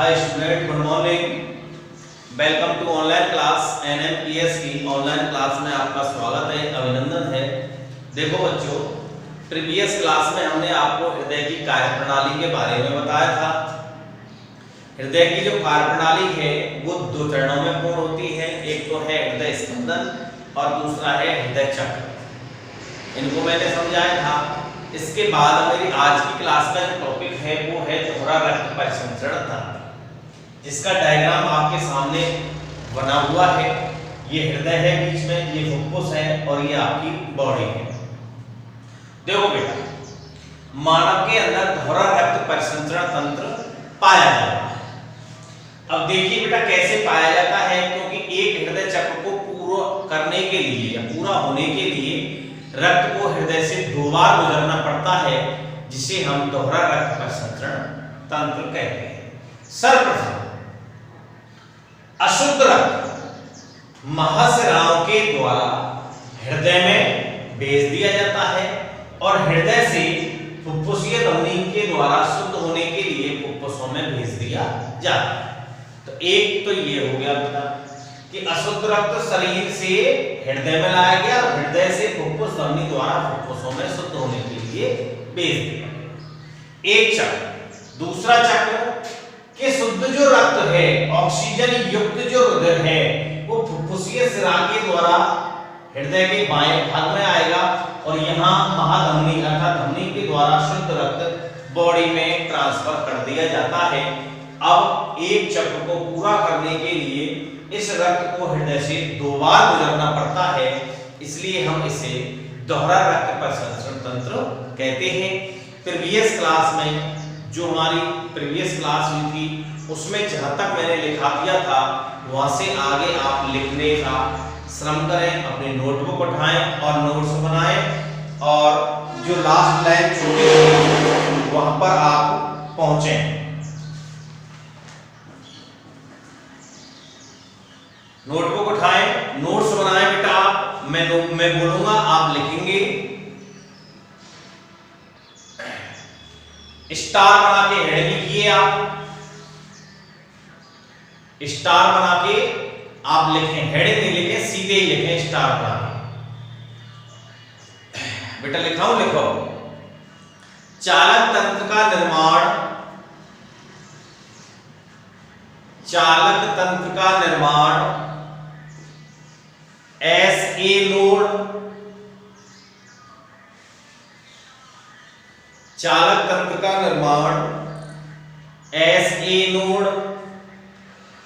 Hi student, good morning. Welcome to online class NMPS की online class में आपका स्वागत है, अभिनंदन है। देखो बच्चों, प्रीवियस क्लास में हमने आपको हृदय की कार्यप्रणाली के बारे में बताया था। हृदय की जो कार्यप्रणाली है वो दो चरणों में पूर्ण होती है। एक तो है हृदय स्पंदन और दूसरा है हृदय चक्र। इनको मैंने समझाया था। इसके बाद मेरी आज की क्लास का जो टॉपिक है वो है दोहरा रक्त परिसंचरण तंत्र, जिसका डायग्राम आपके सामने बना हुआ है। ये हृदय है बीच में, ये फुफ्फुस है और ये आपकी बॉडी है। देखो बेटा, मानव के अंदर दोहरा रक्त परिसंचरण तंत्र पाया जाता है। अब देखिए बेटा कैसे पाया जाता है, क्योंकि एक हृदय चक्र को पूरा करने के लिए या पूरा होने के लिए रक्त को हृदय से दो बार गुजरना पड़ता है, जिसे हम दोहरा रक्त परिसंचरण तंत्र कहते हैं। सर्वप्रथम अशुद्ध रक्त महाशिराओं के द्वारा हृदय में भेज दिया जाता है और हृदय से फुफ्फुसीय धमनी के द्वारा शुद्ध होने के लिए फुफ्फुसों में भेज दिया जाता है। तो एक तो ये हो गया बेटा कि अशुद्ध रक्त शरीर से हृदय में लाया गया और हृदय से फुफ्फुस धमनी द्वारा फुफ्फुसों में शुद्ध होने के लिए भेज दिया। एक चक्र। दूसरा चक्र कि शुद्ध जो रक्त है, ऑक्सीजन युक्त जो हृदय है, वो फुफ्फुसीय शिरा के द्वारा हृदय के बाएं भाग में आएगा और यहाँ महाधमनी अर्थात धमनी के द्वारा शुद्ध रक्त बॉडी में ट्रांसफर कर दिया जाता है। अब एक चक्र को पूरा करने के लिए इस रक्त को हृदय से दो बार गुजरना पड़ता है, इसलिए हम इसे दोहरा रक्त परिसंचरण तंत्र कहते हैं। प्रीवियस क्लास में जो हमारी प्रीवियस क्लास हुई थी उसमें जहां तक मैंने लिखा दिया था वहां से आगे आप लिखने का श्रम करें, अपनी नोटबुक उठाएं और नोट्स बनाएं और जो लास्ट लाइन छूटी वहां पर आप पहुंचें। नोटबुक उठाएं, नोट्स बनाएं बेटा। मैं बोलूंगा आप लिखेंगे। स्टार बना के हेडिंग लिखिए। आप स्टार बना के आप लिखें, हेडिंग नहीं लिखें, सीधे ही लिखें स्टार बना के। बेटा लिखाऊं? लिखो। चालक तंत्र का निर्माण, चालक तंत्र का निर्माण SA नोड, चालक तंत्र का निर्माण SA नोड,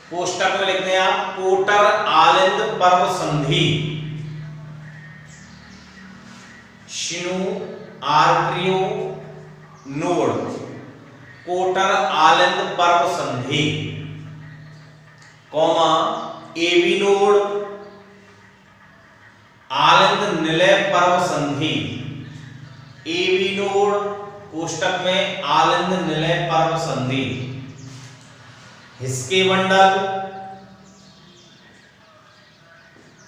कोष्टक में लिखते हैं आप कोटर आलिंद पर्व संधि, शिनु आर्ट्रियो नोड, कोटर आलिंद पर्व संधि, कॉमा AB नोड, आलिंद निलय पर्व संधि, AB नोड कोष्टक में आलिंद निलय पर्व संधि, हिस्के मंडल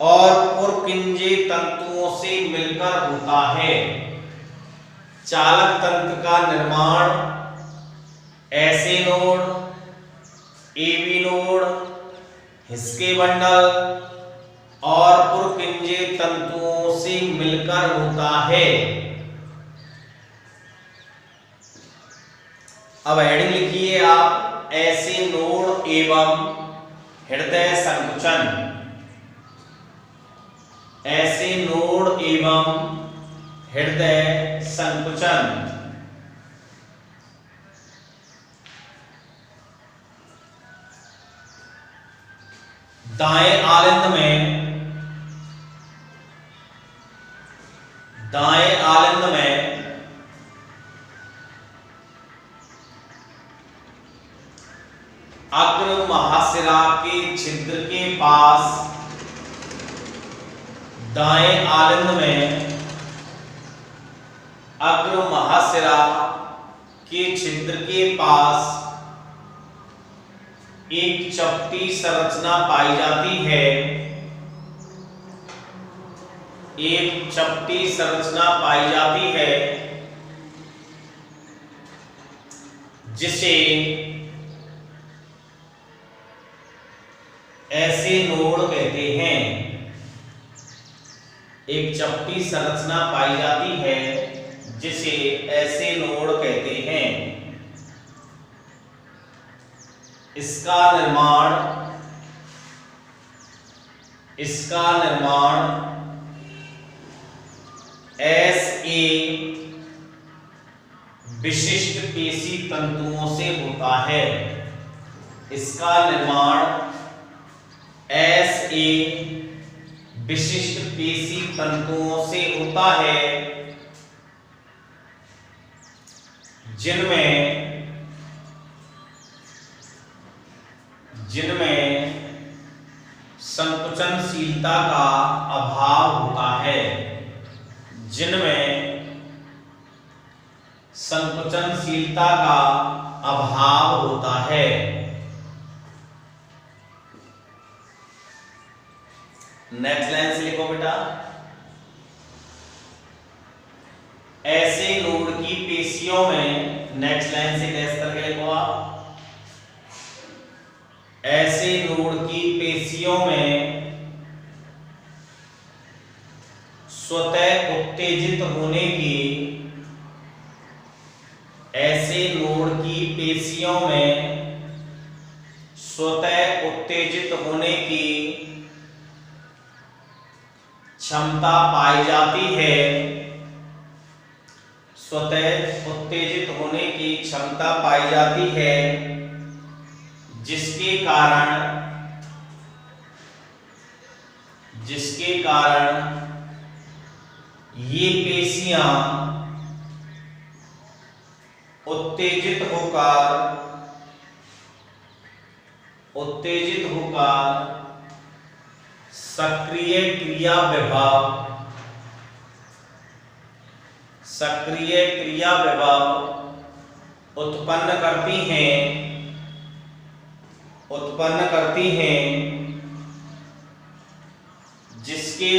और पुरकिंजे तंतुओं से मिलकर होता है। चालक तंत्र का निर्माण SA नोड, AB नोड, हिस्के मंडल और पुरकिंजे तंतुओं से मिलकर होता है। अब हेडिंग लिखिए आप SA नोड एवं हृदय संकुचन, SA नोड एवं हृदय संकुचन। दाएं आलिंद में, दाएं आलिंद में अग्र महाशिरा के छिद्र के पास, दाएं आलिंद में अग्र महाशिरा के छिद्र के पास एक चपटी संरचना पाई जाती है। एक चपटी संरचना पाई जाती है जिसे ऐसे नोड कहते हैं। एक चपटी संरचना पाई जाती है जिसे ऐसे नोड कहते हैं। इसका निर्माण ऐसे विशिष्ट पेशी तंतुओं से होता है। इसका निर्माण ऐसे विशिष्ट पेशी तंतुओं से होता है जिनमें संकुचनशीलता का अभाव होता है। जिनमें संकुचनशीलता का अभाव होता है। नेक्स्ट लाइन से लिखो बेटा, ऐसे नोड की पेशियों में, नेक्स्ट लाइन से डैश करके लिखो आप, ऐसे नोड की पेशियों में स्वतः उत्तेजित होने की, ऐसे नोड की पेशियों में स्वतः उत्तेजित होने की क्षमता पाई जाती है। स्वतः उत्तेजित होने की क्षमता पाई जाती है जिसके कारण ये पेशियां उत्तेजित होकर सक्रिय क्रिया विभव उत्पन्न करती हैं जिसके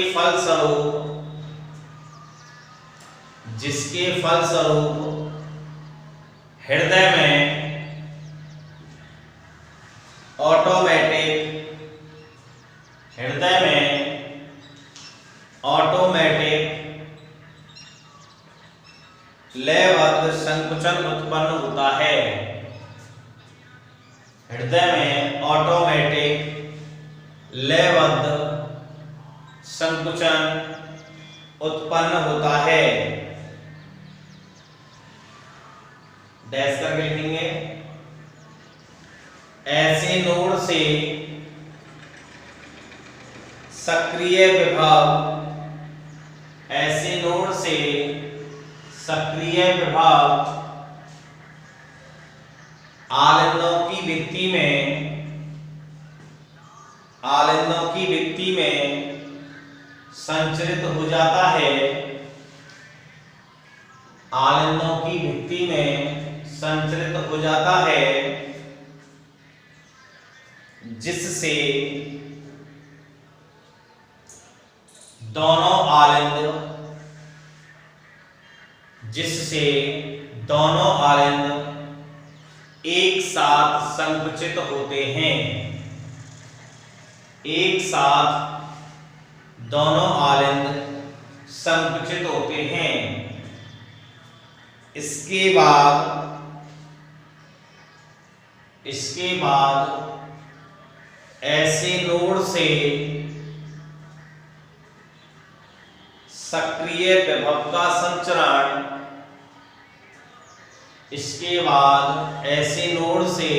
फलस्वरूप हृदय में ऑटोमेटिक लयबद्ध संकुचन उत्पन्न होता है। हृदय में ऑटोमेटिक लयबद्ध संकुचन उत्पन्न होता है। डैश करके लिखेंगे, ऐसे नोड से सक्रिय विभव आलिंदों की भित्ति में संचरित हो जाता है। आलिंदों की भित्ति में संचरित हो जाता है जिससे दोनों आलिंद एक साथ संकुचित होते हैं। एक साथ दोनों आलिंद संकुचित होते हैं। इसके बाद ऐसे नोड से सक्रिय विभव का संचरण, इसके बाद ऐसे नोड से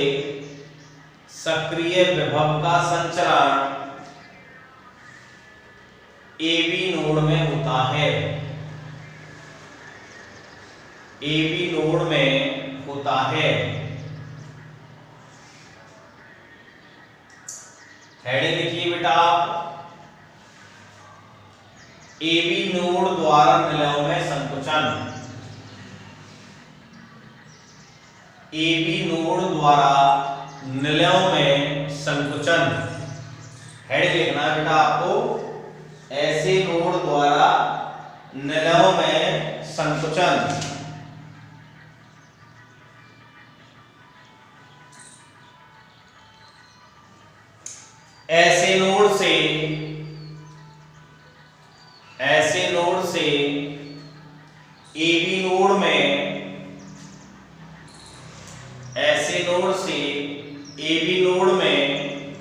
सक्रिय विभव का संचरण AB नोड में होता है। AB नोड में होता है। हेडिंग लिखिए बेटा आप, AB नोड द्वारा निलयों में संकुचन। AB नोड द्वारा निलयों में संकुचन। हेडिंग लिखना है बेटा आपको, ऐसे नोड द्वारा निलयों में संकुचन। ऐसे ऐसे नोड से AB नोड में, ऐसे नोड से AB नोड में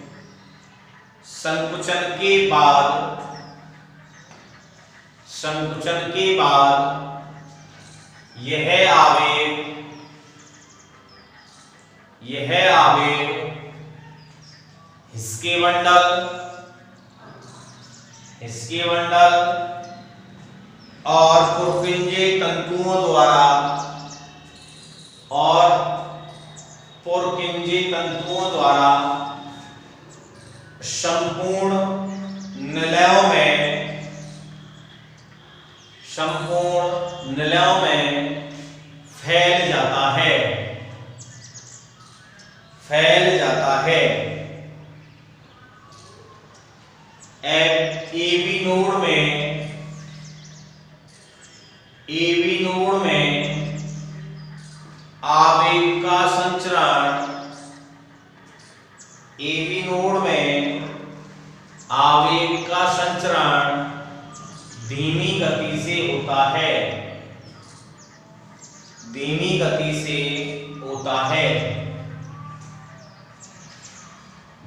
संकुचन के बाद, संकुचन के बाद यह आवेग, यह आवेग हिस्के बंडल, हिस्के बंडल और पुरकिंजे तंतुओं द्वारा, और पुरकिंजे तंतुओं द्वारा संपूर्ण निलयों में, संपूर्ण निलयों में फैल जाता है, फैल जाता है। AB नोड में, AB नोड में आवेग का संचरण, AB नोड में आवेग का संचरण धीमी गति से होता है, धीमी गति से होता है।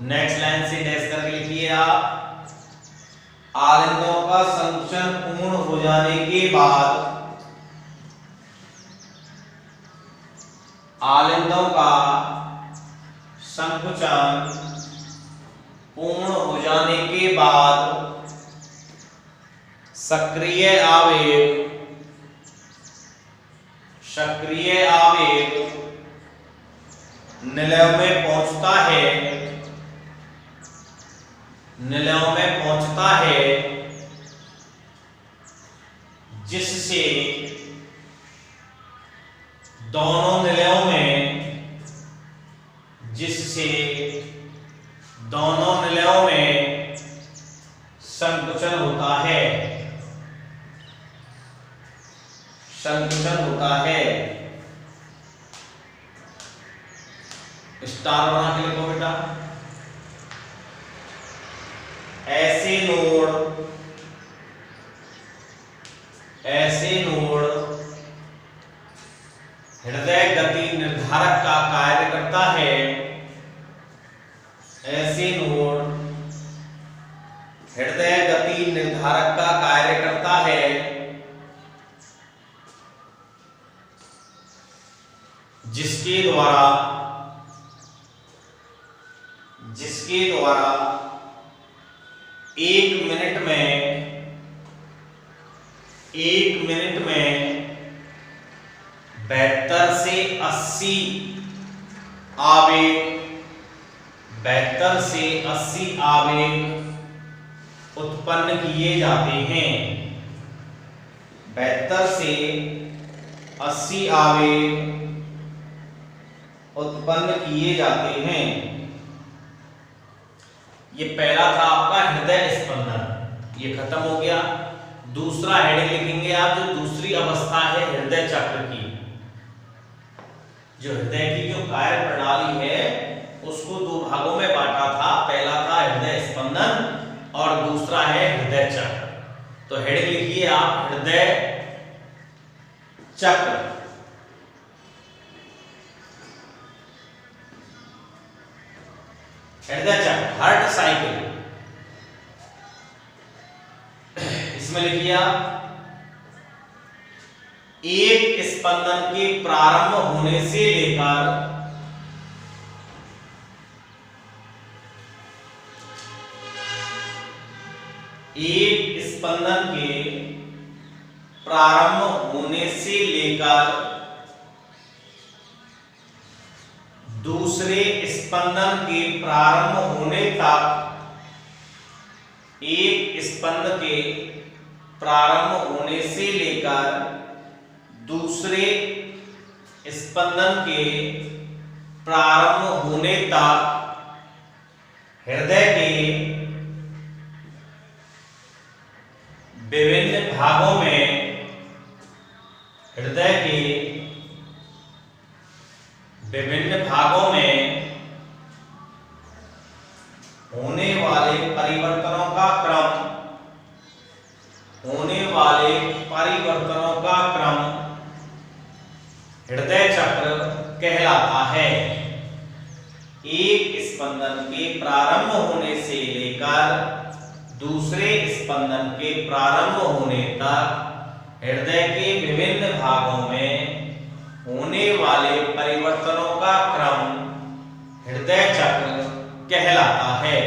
नेक्स्ट लाइन से डैश करके लिखिए आप। आलिंदों का संकुचन पूर्ण हो जाने के बाद, आलिंदों का संकुचन पूर्ण हो जाने के बाद सक्रिय आवेग, सक्रिय आवेग निलयों में पहुंचता है, निलयों में पहुंचता है, जिससे दोनों निलयों में, जिससे दोनों निलयों में संकुचन होता है, संकुचन होता है। स्टार बना के लिखो बेटा। ऐसे नोड, ऐसे नोड हृदय गति निर्धारक का कार्य करता है, ऐसे नोड हृदय गति निर्धारक का कार्य करता है, जिसके द्वारा, जिसके द्वारा 1 मिनट में, 1 मिनट में 72 से 80 आवेग, 72 से 80 आवेग उत्पन्न किए जाते हैं, 72 से 80 आवेग उत्पन्न किए जाते हैं। ये पहला था आपका हृदय स्पंदन, ये खत्म हो गया। दूसरा हेडिंग लिखेंगे आप, जो दूसरी अवस्था है हृदय चक्र की। जो हृदय की जो कार्य प्रणाली है उसको 2 भागों में बांटा था, पहला था हृदय स्पंदन और दूसरा है हृदय चक्र। तो हेडिंग लिखिए आप, हृदय चक्र। हृदय चक्र, हार्ट साइकिल, इसमें लिखिए आप, एक स्पंदन के प्रारंभ होने से लेकर एक स्पंदन के प्रारंभ होने से लेकर दूसरे स्पंदन के प्रारंभ होने तक, एक स्पंद के प्रारंभ होने से लेकर दूसरे स्पंदन के प्रारंभ होने तक हृदय के विभिन्न भागों में, हृदय के विभिन्न भागों में होने वाले परिवर्तनों का क्रम, होने वाले परिवर्तनों का क्रम हृदय चक्र कहलाता है। एक स्पंदन के प्रारंभ होने से लेकर दूसरे स्पंदन के प्रारंभ होने तक हृदय के विभिन्न भागों में होने वाले परिवर्तनों का क्रम हृदय चक्र कहलाता है।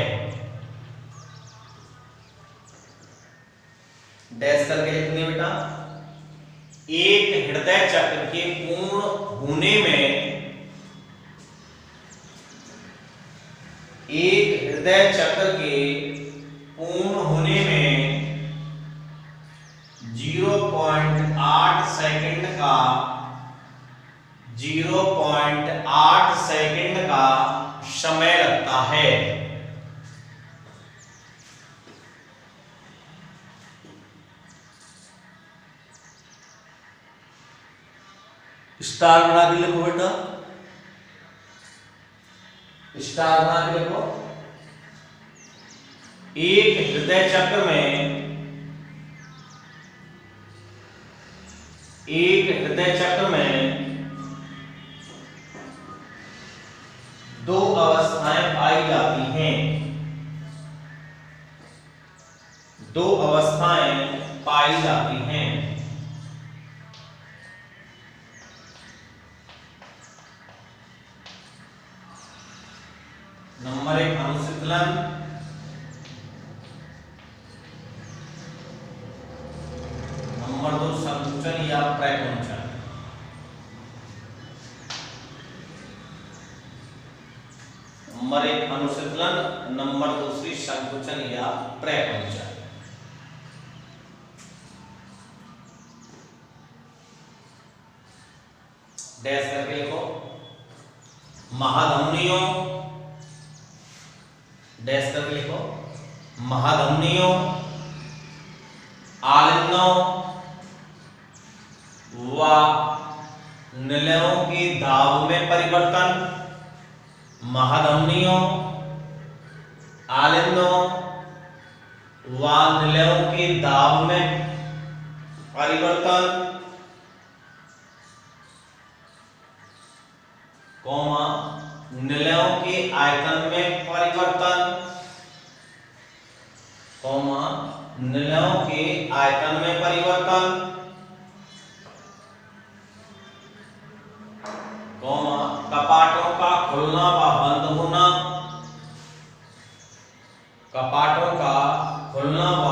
डैश करके लिखने बेटा, एक हृदय चक्र के पूर्ण होने में एक हृदय चक्र के पूर्ण होने में 0.8 सेकंड का 0.8 सेकंड का समय लगता है। स्टार बना के लिखो बेटा, स्टार बना के लिखो। एक हृदय चक्र में दो अवस्थाएं पाई जाती हैं। दो अवस्थाएं पाई जाती हैं। नंबर 1 अनुशीतलन, नंबर 2 संकुचन या प्रकुंचन। नंबर 1 अनुशीतलन, नंबर 2 संकुचन या प्रकुंचन। डैश करके लिखो। महाधमनियों, डैश करके लिखो, महाधमनियों, आलिंदों व निलयों के दाब में परिवर्तन। महाधमनियों, आलिंदों व निलयों के दाब में परिवर्तन, कौमा निलयों के आयतन में परिवर्तन, कौमा निलयों के आयतन में परिवर्तन, कौमा कपाटों का खुलना व बंद होना, कपाटों का खुलना व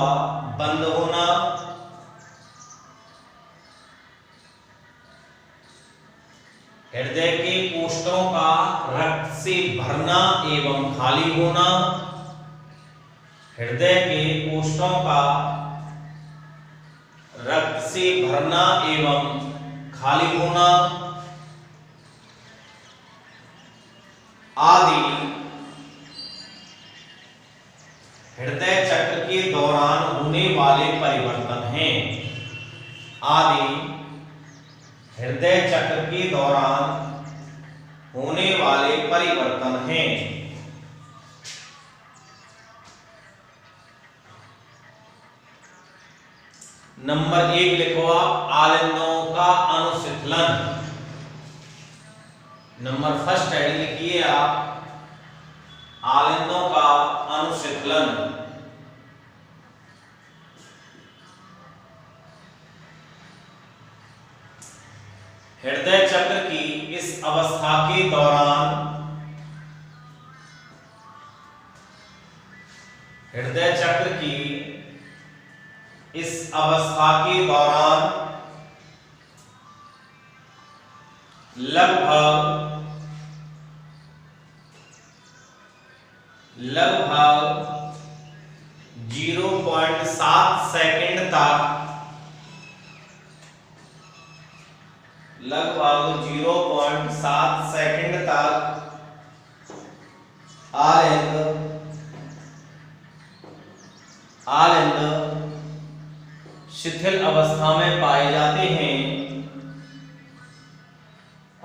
बंद होना, हृदय के कोष्ठों का रक्त से भरना एवं खाली होना, हृदय के कोष्ठों का रक्त से भरना एवं खाली होना आदि हृदय चक्र के दौरान होने वाले परिवर्तन हैं। आदि हृदय चक्र के दौरान होने वाले परिवर्तन हैं। नंबर 1 लिखो आप, आलिंदों का अनुशीतलन। नंबर फर्स्ट हेडिंग लिखिए आप, आलिंदों का अनुशीतलन। हृदय चक्र की इस अवस्था के दौरान हृदय चक्र की इस अवस्था के दौरान लगभग 0.7 सेकंड तक लगभग 0.7 सेकंड तक आलिंद शिथिल अवस्था में पाए जाते हैं।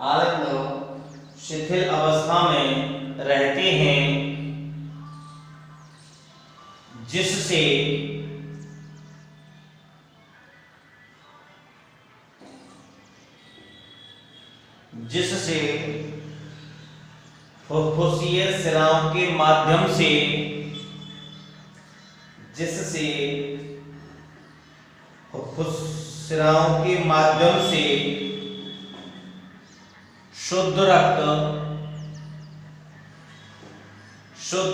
आलिंद शिथिल अवस्था में रहते हैं, जिससे जिससे फुफ्फुसीय शिराओं के माध्यम से शिराओं के माध्यम से शुद्ध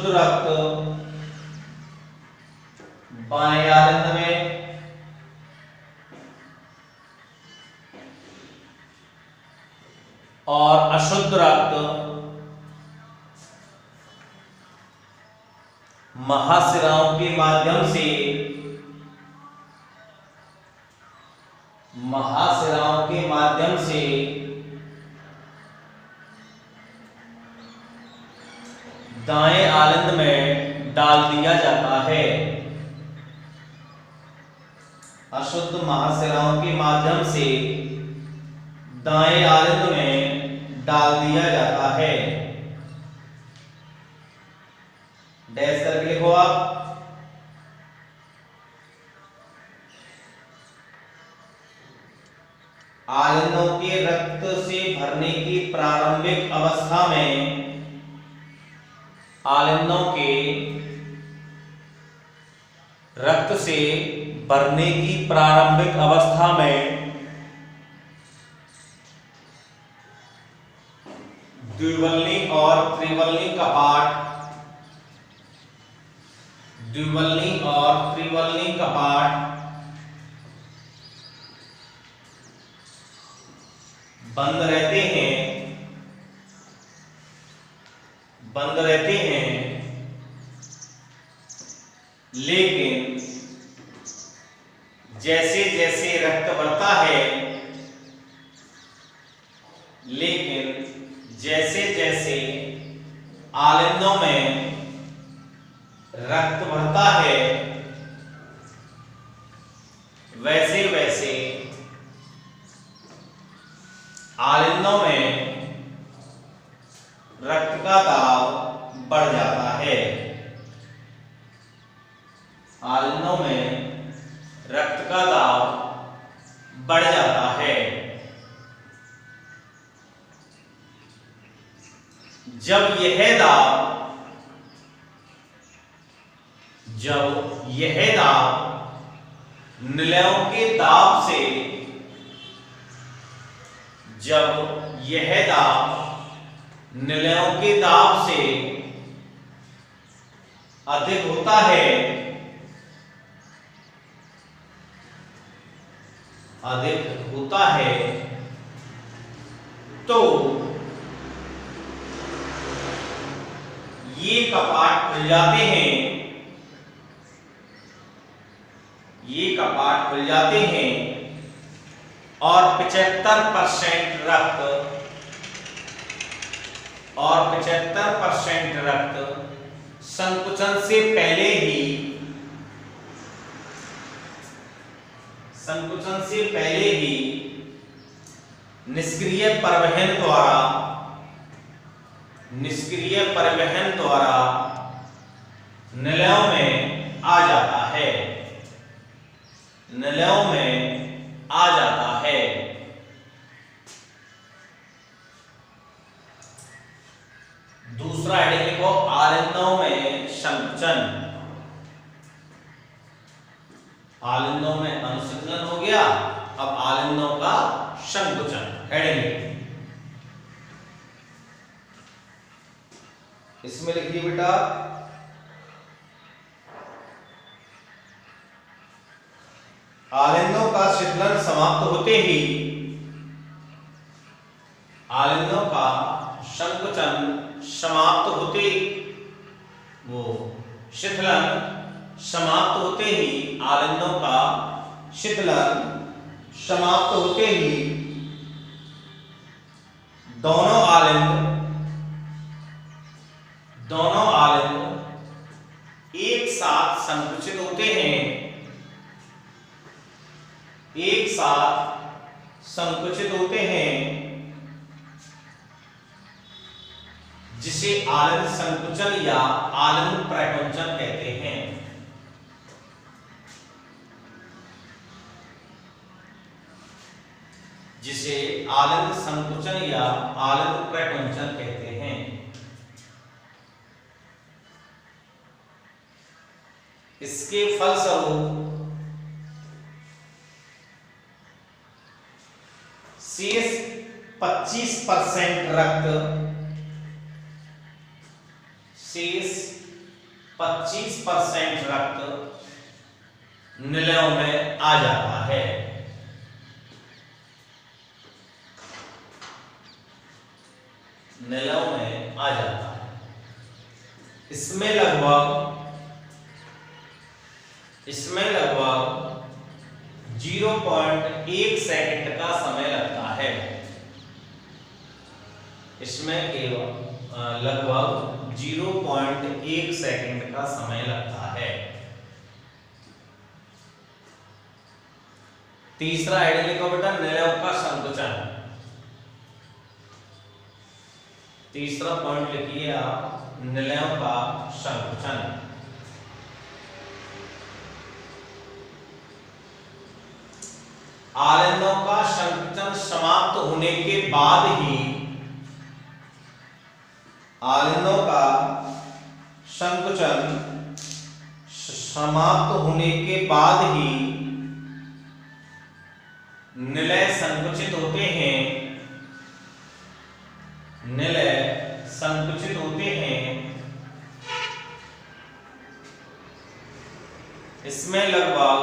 रक्त बाएं आलिंद में और अशुद्ध रक्त महाशिराओं के माध्यम से दाएं आलिंद में डाल दिया जाता है। अशुद्ध महाशिराओं के माध्यम से दाएं आलिंद में डाल दिया जाता है। डैश करके लिखो आप। आलिंदों के रक्त से भरने की प्रारंभिक अवस्था में आलिंदों के रक्त से भरने की प्रारंभिक अवस्था में द्विवल्नी और त्रिवल्नी कपाट बंद रहते हैं, लेकिन जैसे जैसे रक्त बढ़ता है, आलिंदों में रक्त बढ़ता है, वैसे वैसे आलिंदों में रक्त का दाब बढ़ जाता है। आलिंदों में रक्त का दाब बढ़ जाता है। जब यह दाब निलयों के दाब से अधिक होता है तो ये कपाट खुल जाते हैं और 75% रक्त संकुचन से पहले ही निष्क्रिय परिवहन द्वारा निलयों में आ जाता है। दूसरा हेडिंग लिखो, आलिंदों में संकुचन। आलिंदों में अनुसंधान हो गया, अब आलिंदों का संकुचन। हेडिंग इसमें लिखिए बेटा, आलिंदों का शिथिलन समाप्त होते ही आलिंदों का संकुचन समाप्त होते शिथिलन समाप्त होते ही आलिंदों का शिथिलन समाप्त होते ही दोनों आलिंद एक साथ संकुचित होते हैं, जिसे आलिंद संकुचन या आलिंद प्रकुंचन कहते हैं। जिसे आलंद संकुचन या आलंद प्रकुंचन कहते हैं। इसके फलस्वरूप शेष 25% रक्त, शेष 25% रक्त निलयों में आ जाता है। निलयों में आ जाता है। इसमें लगभग 0.1 सेकंड का समय लगता है। इसमें केवल लगभग 0.1 सेकंड का समय लगता है। तीसरा आइडिया लिखो बेटा, निलयों का संकुचन। तीसरा पॉइंट लिखिए आप, निलयों का संकुचन। आलंदों का संकुचन समाप्त होने के बाद ही, आलंदों का संकुचन समाप्त होने के बाद ही निलय संकुचित होते हैं। निलय संकुचित होते हैं। इसमें लगभग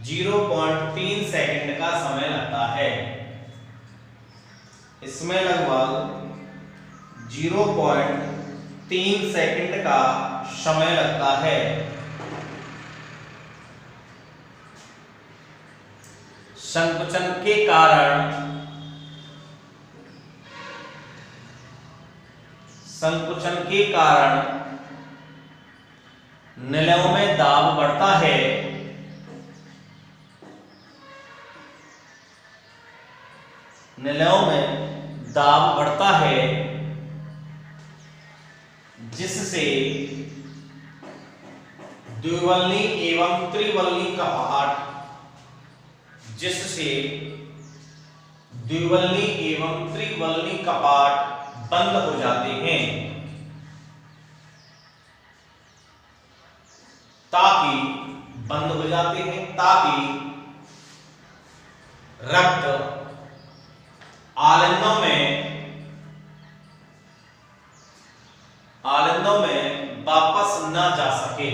0.3 सेकंड का समय लगता है। इसमें लगभग 0.3 सेकंड का समय लगता है। संकुचन के कारण निलयों में दाब बढ़ता है। निलयों में दाब बढ़ता है, जिससे द्विवल्नी एवं त्रिवल्नी कपाट बंद हो जाते हैं, ताकि रक्त आलंदों में वापस न जा सके।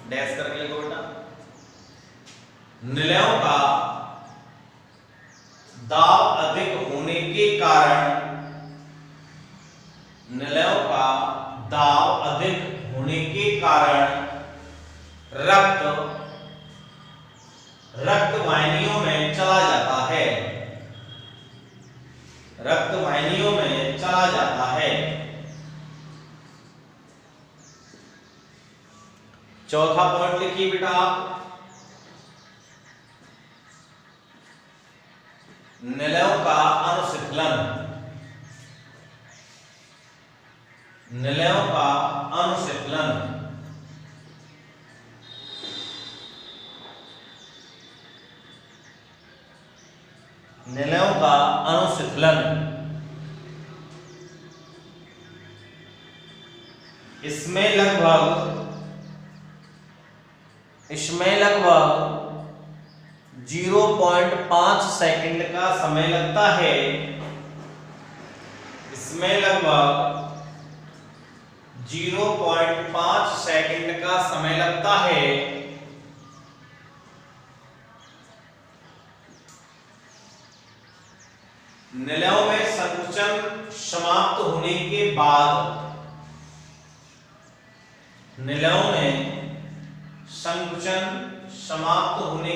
डैश करके लिखो बेटा। निलयों का दाब अधिक होने के कारण रक्त वाहिनियों में चला जाता है। चौथा पॉइंट लिखिए बेटा आप, निलयों का अनुशीतलन। निलयों का अनुशीतलन इसमें लगभग 0.5 सेकंड का समय लगता है। इसमें लगभग 0.5 सेकंड का समय लगता है। निलयों में संकुचन समाप्त होने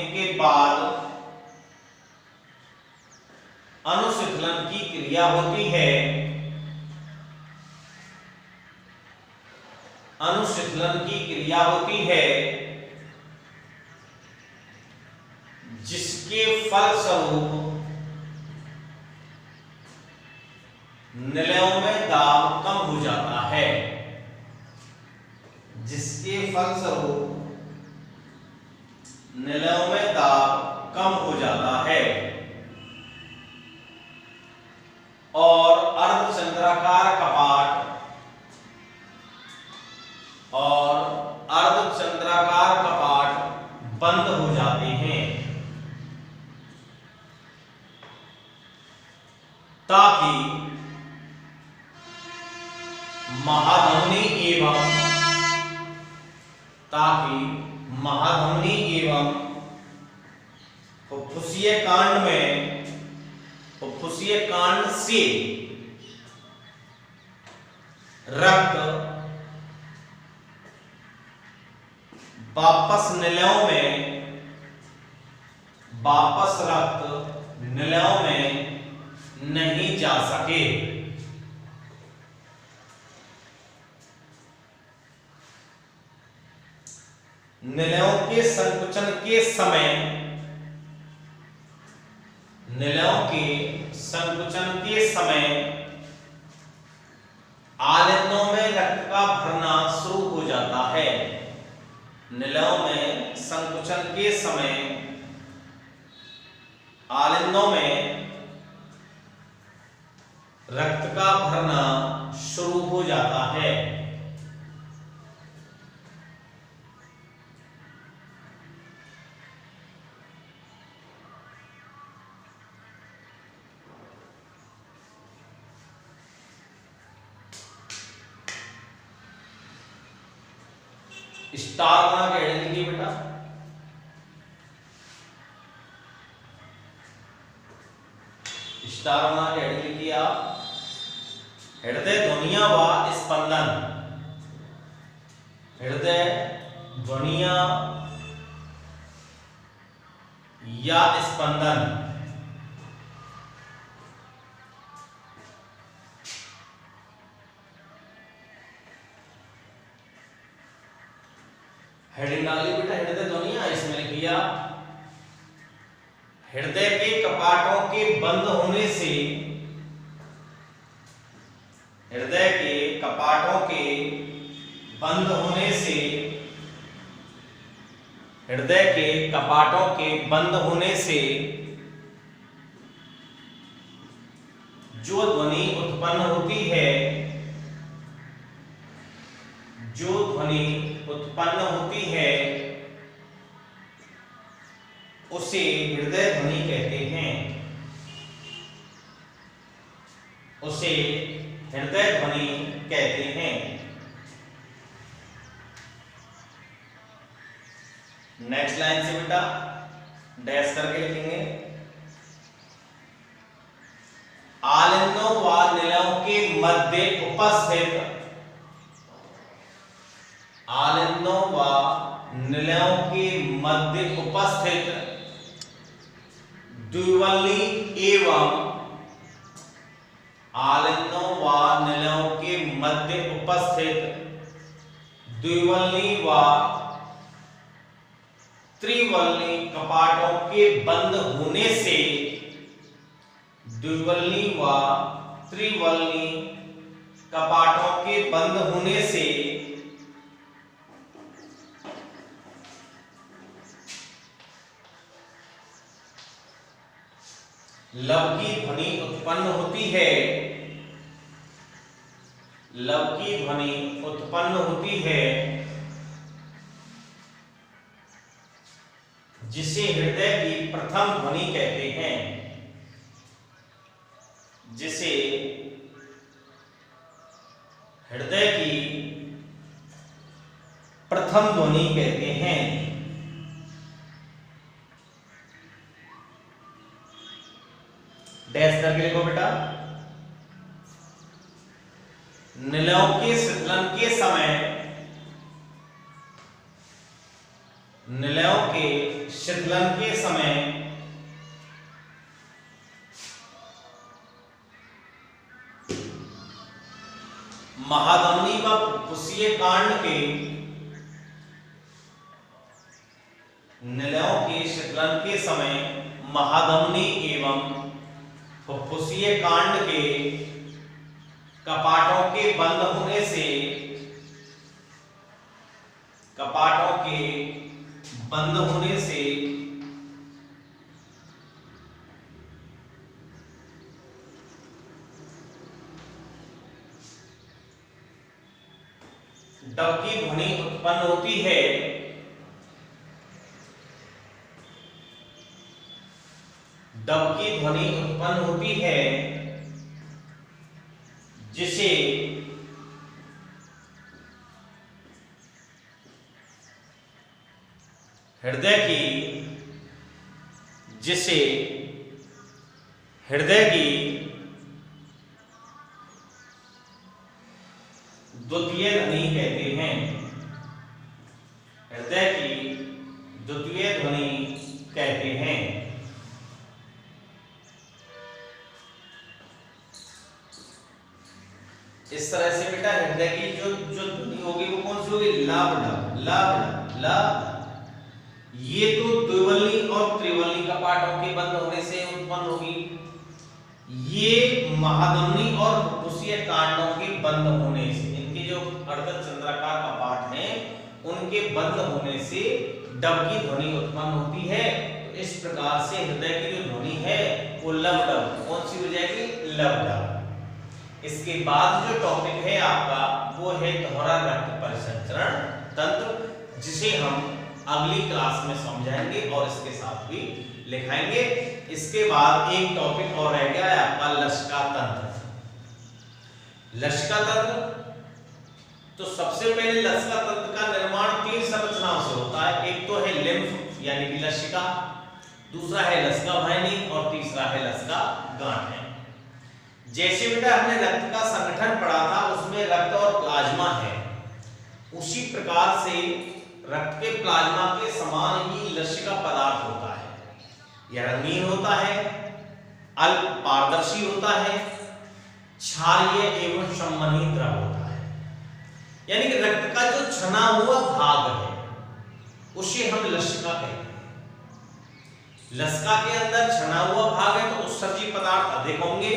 के बाद अनुशीतलन की क्रिया होती है। जिसके फलस्वरूप निलयों में दाब कम हो जाता है, जिसके फलस्वरूप निलयों में दाब कम हो जाता है और अर्धचंद्राकार कपाट बंद हो जाते हैं, ताकि महाधमनी एवं फुफ्फुसीय कांड से रक्त वापस निलयों में नहीं जा सके। निलयों के संकुचन के समय आलिंदों में रक्त का भरना शुरू हो जाता है। निलयों में संकुचन के समय आलिंदों में रक्त का भरना शुरू हो जाता है। स्टार बना के हेडिंग लिखिए बेटा। स्टार बना के हेडिंग लिखिए आप। हृदय ध्वनिया व स्पंदन। हृदय ध्वनिया या स्पंदन हेडिंग डाली बेटा। हृदय ध्वनिया इसमें लिखिया हृदय के कपाटों के बंद होने से हृदय के कपाटों के बंद होने से हृदय के कपाटों के बंद होने से जो ध्वनि उत्पन्न होती है जो ध्वनि उत्पन्न होती है उसे हृदय ध्वनि कहते हैं। उसे हृदय ध्वनि कहते हैं। नेक्स्ट लाइन से बेटा डैश करके लिखेंगे। आलिंदों व निलयों के मध्य उपस्थित आलिंदों व निलयों के मध्य उपस्थित द्विवल्ली एवं आलिंदों व निलयों के मध्य उपस्थित द्विवल्ली व त्रिवल्ली कपाटों के बंद होने से द्विवल्ली व त्रिवल्ली कपाटों के बंद होने से लब की ध्वनि उत्पन्न होती है। लब की ध्वनि उत्पन्न होती है जिसे हृदय की प्रथम ध्वनि कहते हैं। जिसे हृदय की प्रथम ध्वनि कहते हैं। डैश करके लिखो बेटा। निलयों के शीतलन के समय निलयों के शीतलन के समय महाधमनी व फुफ्फुसीय कांड के निलयों के शीतलन के समय महाधमनी एवं फुफ्फुसीय कांड के कपाटों के बंद होने से डब की ध्वनि उत्पन्न होती है। डब की ध्वनि उत्पन्न होती है जिसे हृदय की द्वितीय ध्वनि कहते हैं। हृदय की द्वितीय ध्वनि कहते हैं। इस तरह से बेटा हृदय की जो ध्वनि होगी वो कौन सी होगी? लब लब लब। ये तो द्विवल्ली और त्रिवल्ली कपाटों के बंद होने से उत्पन्न होगी। ये महाध्वनि और फुफ्फुसीय कांडों के बंद होने से, इनके जो अर्धचंद्राकार कपाट हैं उनके बंद होने से डब की ध्वनि उत्पन्न होती है। तो इस प्रकार से हृदय की जो ध्वनि है वो लब डब कौन सी हो जाएगी? लब डब। इसके बाद जो टॉपिक है आपका वो है दोहरा रक्त परिसंचरण तंत्र, जिसे हम अगली क्लास में समझाएंगे और इसके साथ भी लिखाएंगे। इसके बाद एक टॉपिक और रह गया है आपका लसिका तंत्र। लसिका तंत्र, तो सबसे पहले लसिका तंत्र का निर्माण 3 संरचनाओं से होता है। एक तो है लिम्फ यानी कि लसिका, दूसरा है लसिका वाहिनी और तीसरा है लसिका गांठ। जैसे बेटा हमने रक्त का संगठन पढ़ा था उसमें रक्त और प्लाज्मा है, उसी प्रकार से रक्त के प्लाज्मा के समान ही लसिका पदार्थ होता है। यह रंगीन होता है, अल्प पारदर्शी होता है, क्षारीय एवं संवहनी द्रव होता है। यानी कि रक्त का जो छना हुआ भाग है उसे हम लसिका कहते हैं। लसिका के अंदर छना हुआ भाग है तो उत्सर्जी पदार्थ अधिक होंगे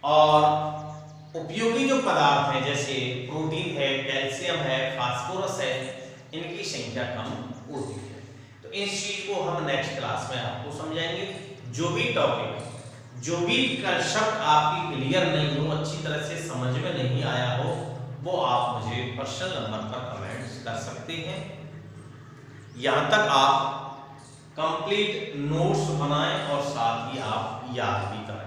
और उपयोगी जो पदार्थ हैं जैसे प्रोटीन है, कैल्शियम है, फास्फोरस है, इनकी संख्या कम होती है। तो इस चीज को हम नेक्स्ट क्लास में आपको समझाएंगे। जो भी टॉपिक, जो भी कंसेप्ट आपकी क्लियर नहीं हो, अच्छी तरह से समझ में नहीं आया हो, वो आप मुझे पर्सनल नंबर पर कमेंट्स कर सकते हैं। यहां तक आप कंप्लीट नोट्स बनाएं और साथ ही आप याद भी करें।